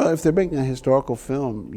Well, if they're making a historical film,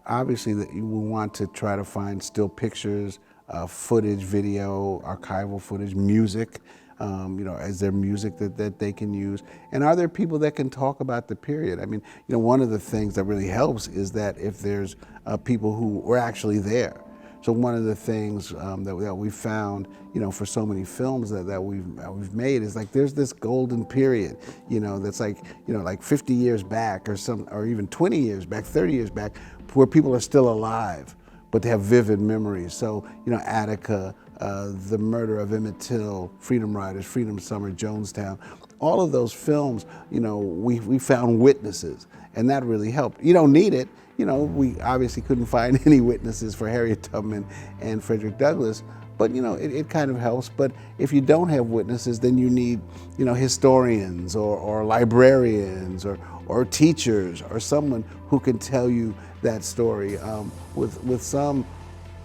obviously we want to try to find still pictures, footage, video, archival footage, music. Is there music that they can use? And are there people that can talk about the period? I mean, one of the things that really helps is that if there's people who were actually there. So one of the things that we found, for so many films that we've made is like there's this golden period, that's like 50 years back or even 20 years back, 30 years back, where people are still alive, but they have vivid memories. So Attica, the murder of Emmett Till, Freedom Riders, Freedom Summer, Jonestown, all of those films, we found witnesses, and that really helped. You don't need it. We obviously couldn't find any witnesses for Harriet Tubman and Frederick Douglass, but it kind of helps. But if you don't have witnesses, then you need historians or librarians or teachers or someone who can tell you that story with some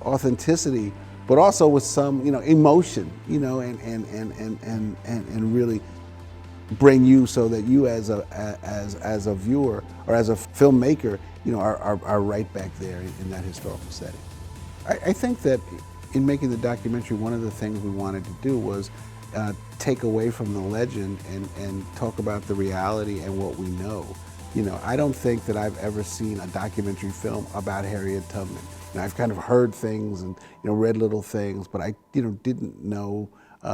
authenticity, but also with some emotion, and really bring you so that you as a viewer or as a filmmaker are right back there in that historical setting. I think that in making the documentary, one of the things we wanted to do was take away from the legend and talk about the reality and what we know. I don't think that I've ever seen a documentary film about Harriet Tubman. I've kind of heard things and read little things, but I didn't know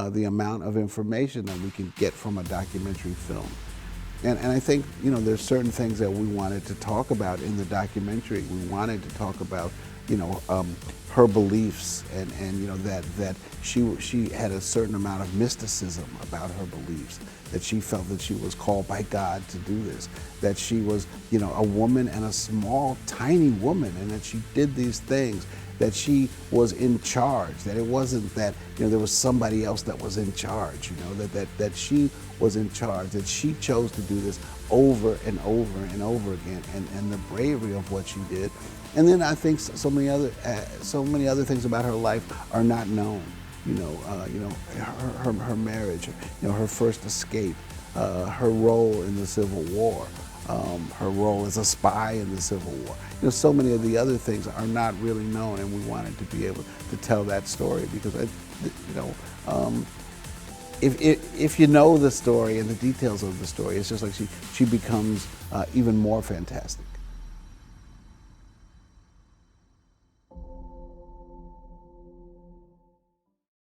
the amount of information that we can get from a documentary film. And I think there's certain things that we wanted to talk about in the documentary. We wanted to talk about her beliefs and that she had a certain amount of mysticism about her beliefs, that she felt that she was called by God to do this, that she was a woman and a small tiny woman, and that she did these things, that she was in charge, that it wasn't that there was somebody else that was in charge, that she was in charge, that she chose to do this over and over and over again, and the bravery of what she did. And then I think so many other things about her life are not known. Her marriage, her first escape, her role in the Civil War, her role as a spy in the Civil War. So many of the other things are not really known, and we wanted to be able to tell that story because, if you know the story and the details of the story, it's just like she becomes even more fantastic.